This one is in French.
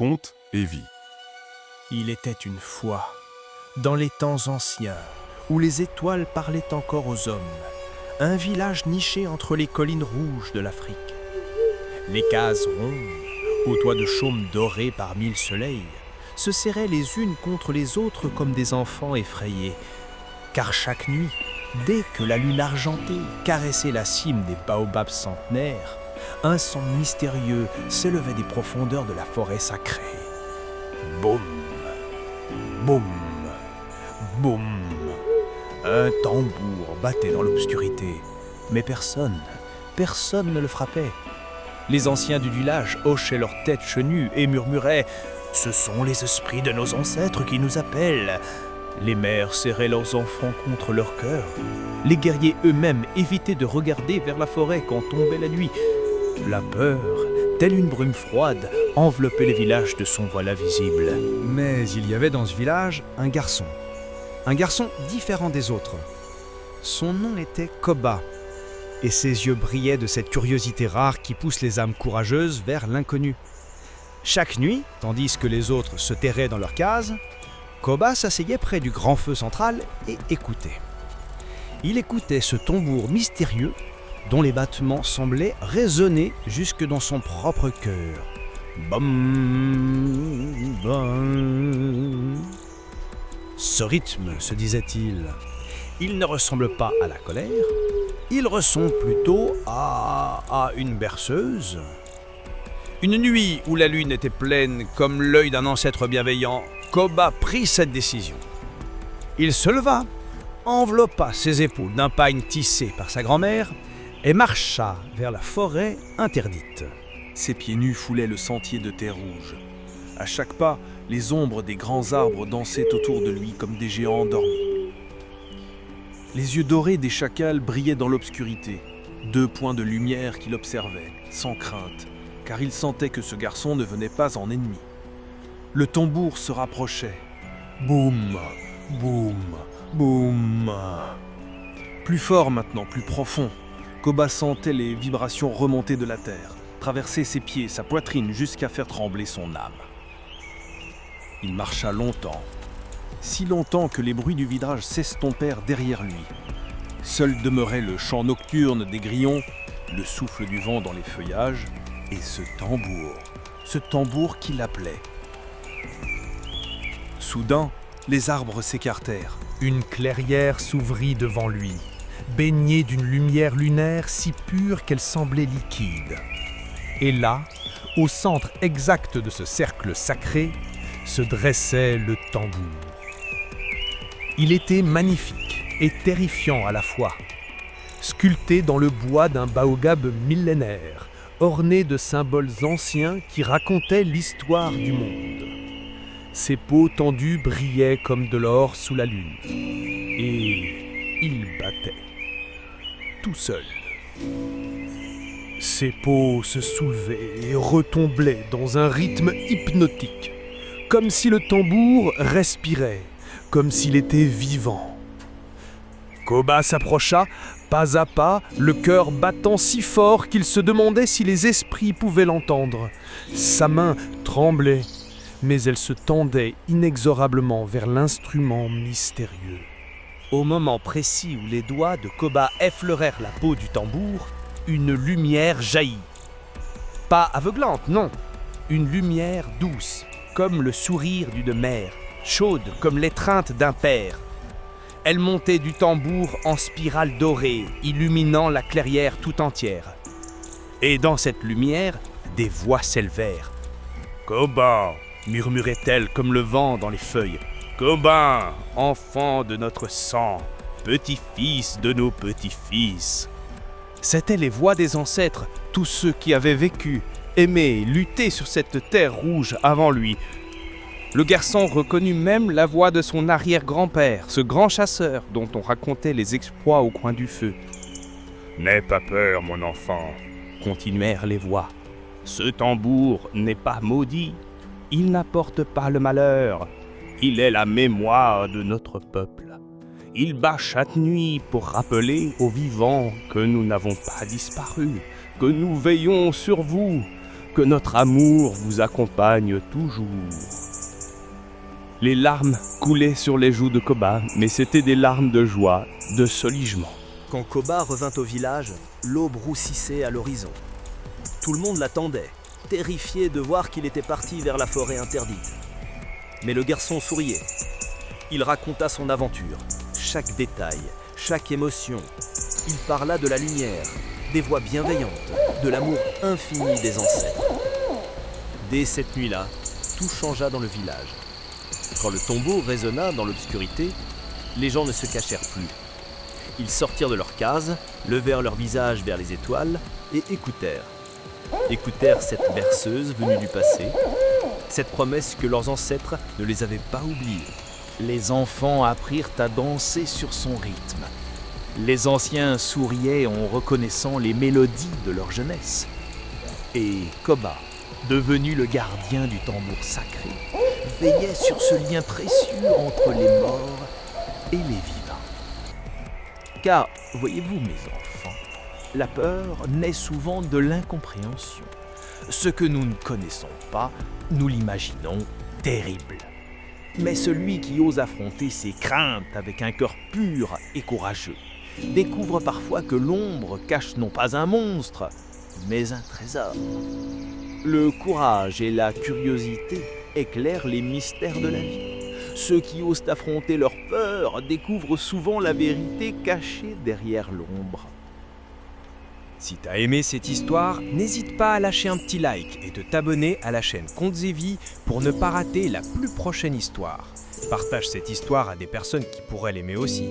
conte Evie. Il était une fois, dans les temps anciens, où les étoiles parlaient encore aux hommes, un village niché entre les collines rouges de l'Afrique. Les cases rondes, aux toits de chaume dorés par 1000 soleils, se serraient les unes contre les autres comme des enfants effrayés. Car chaque nuit, dès que la lune argentée caressait la cime des baobabs centenaires, un son mystérieux s'élevait des profondeurs de la forêt sacrée. Boum, boum, boum. Un tambour battait dans l'obscurité, mais personne ne le frappait. Les anciens du village hochaient leurs têtes chenues et murmuraient « Ce sont les esprits de nos ancêtres qui nous appellent !» Les mères serraient leurs enfants contre leur cœur. Les guerriers eux-mêmes évitaient de regarder vers la forêt quand tombait la nuit. La peur, telle une brume froide, enveloppait les villages de son voile invisible. Mais il y avait dans ce village un garçon différent des autres. Son nom était Koba, et ses yeux brillaient de cette curiosité rare qui pousse les âmes courageuses vers l'inconnu. Chaque nuit, tandis que les autres se terraient dans leur case, Koba s'asseyait près du grand feu central et écoutait. Il écoutait ce tambour mystérieux dont les battements semblaient résonner jusque dans son propre cœur. Bam, bam. Ce rythme, se disait-il, il ne ressemble pas à la colère, il ressemble plutôt à une berceuse. Une nuit où la lune était pleine comme l'œil d'un ancêtre bienveillant, Koba prit cette décision. Il se leva, enveloppa ses épaules d'un pagne tissé par sa grand-mère et marcha vers la forêt interdite. Ses pieds nus foulaient le sentier de terre rouge. À chaque pas, les ombres des grands arbres dansaient autour de lui comme des géants endormis. Les yeux dorés des chacals brillaient dans l'obscurité, 2 points de lumière qu'il observait, sans crainte, car il sentait que ce garçon ne venait pas en ennemi. Le tambour se rapprochait. Boum, boum, boum. Plus fort maintenant, plus profond, Koba sentait les vibrations remonter de la terre, traverser ses pieds, sa poitrine, jusqu'à faire trembler son âme. Il marcha longtemps, si longtemps que les bruits du village s'estompèrent derrière lui. Seul demeurait le chant nocturne des grillons, le souffle du vent dans les feuillages, et ce tambour qui l'appelait. Soudain, les arbres s'écartèrent. Une clairière s'ouvrit devant lui, baignée d'une lumière lunaire si pure qu'elle semblait liquide. Et là, au centre exact de ce cercle sacré, se dressait le tambour. Il était magnifique et terrifiant à la fois, sculpté dans le bois d'un baobab millénaire, orné de symboles anciens qui racontaient l'histoire du monde. Ses peaux tendues brillaient comme de l'or sous la lune, et il battait, tout seul. Ses peaux se soulevaient et retombaient dans un rythme hypnotique, comme si le tambour respirait, comme s'il était vivant. Koba s'approcha, pas à pas, le cœur battant si fort qu'il se demandait si les esprits pouvaient l'entendre. Sa main tremblait, mais elle se tendait inexorablement vers l'instrument mystérieux. Au moment précis où les doigts de Koba effleurèrent la peau du tambour, une lumière jaillit. Pas aveuglante, non, une lumière douce, comme le sourire d'une mère, chaude comme l'étreinte d'un père. Elle montait du tambour en spirale dorée, illuminant la clairière tout entière. Et dans cette lumière, des voix s'élevèrent. « Koba !» murmurait-elle comme le vent dans les feuilles. « Koba, enfant de notre sang, petit-fils de nos petits-fils !» C'étaient les voix des ancêtres, tous ceux qui avaient vécu, aimé, lutté sur cette terre rouge avant lui. Le garçon reconnut même la voix de son arrière-grand-père, ce grand chasseur dont on racontait les exploits au coin du feu. « N'aie pas peur, mon enfant, » continuèrent les voix. « Ce tambour n'est pas maudit, il n'apporte pas le malheur, il est la mémoire de notre peuple. Il bat chaque nuit pour rappeler aux vivants que nous n'avons pas disparu, que nous veillons sur vous. que notre amour vous accompagne toujours. » Les larmes coulaient sur les joues de Koba, mais c'étaient des larmes de joie, de soulagement. Quand Koba revint au village, l'aube roussissait à l'horizon. Tout le monde l'attendait, terrifié de voir qu'il était parti vers la forêt interdite. Mais le garçon souriait. Il raconta son aventure, chaque détail, chaque émotion. Il parla de la lumière, des voix bienveillantes, de l'amour infini des ancêtres. Dès cette nuit-là, tout changea dans le village. Quand le tombeau résonna dans l'obscurité, les gens ne se cachèrent plus. Ils sortirent de leurs cases, levèrent leur visage vers les étoiles et écoutèrent. Écoutèrent cette berceuse venue du passé, cette promesse que leurs ancêtres ne les avaient pas oubliés. Les enfants apprirent à danser sur son rythme. Les anciens souriaient en reconnaissant les mélodies de leur jeunesse. Et Koba, devenu le gardien du tambour sacré, veillait sur ce lien précieux entre les morts et les vivants. Car, voyez-vous mes enfants, la peur naît souvent de l'incompréhension. Ce que nous ne connaissons pas, nous l'imaginons terrible. Mais celui qui ose affronter ses craintes avec un cœur pur et courageux découvre parfois que l'ombre cache non pas un monstre, mais un trésor. Le courage et la curiosité éclairent les mystères de la vie. Ceux qui osent affronter leur peur découvrent souvent la vérité cachée derrière l'ombre. Si t'as aimé cette histoire, n'hésite pas à lâcher un petit like et de t'abonner à la chaîne Contes et Vies pour ne pas rater la plus prochaine histoire. Partage cette histoire à des personnes qui pourraient l'aimer aussi.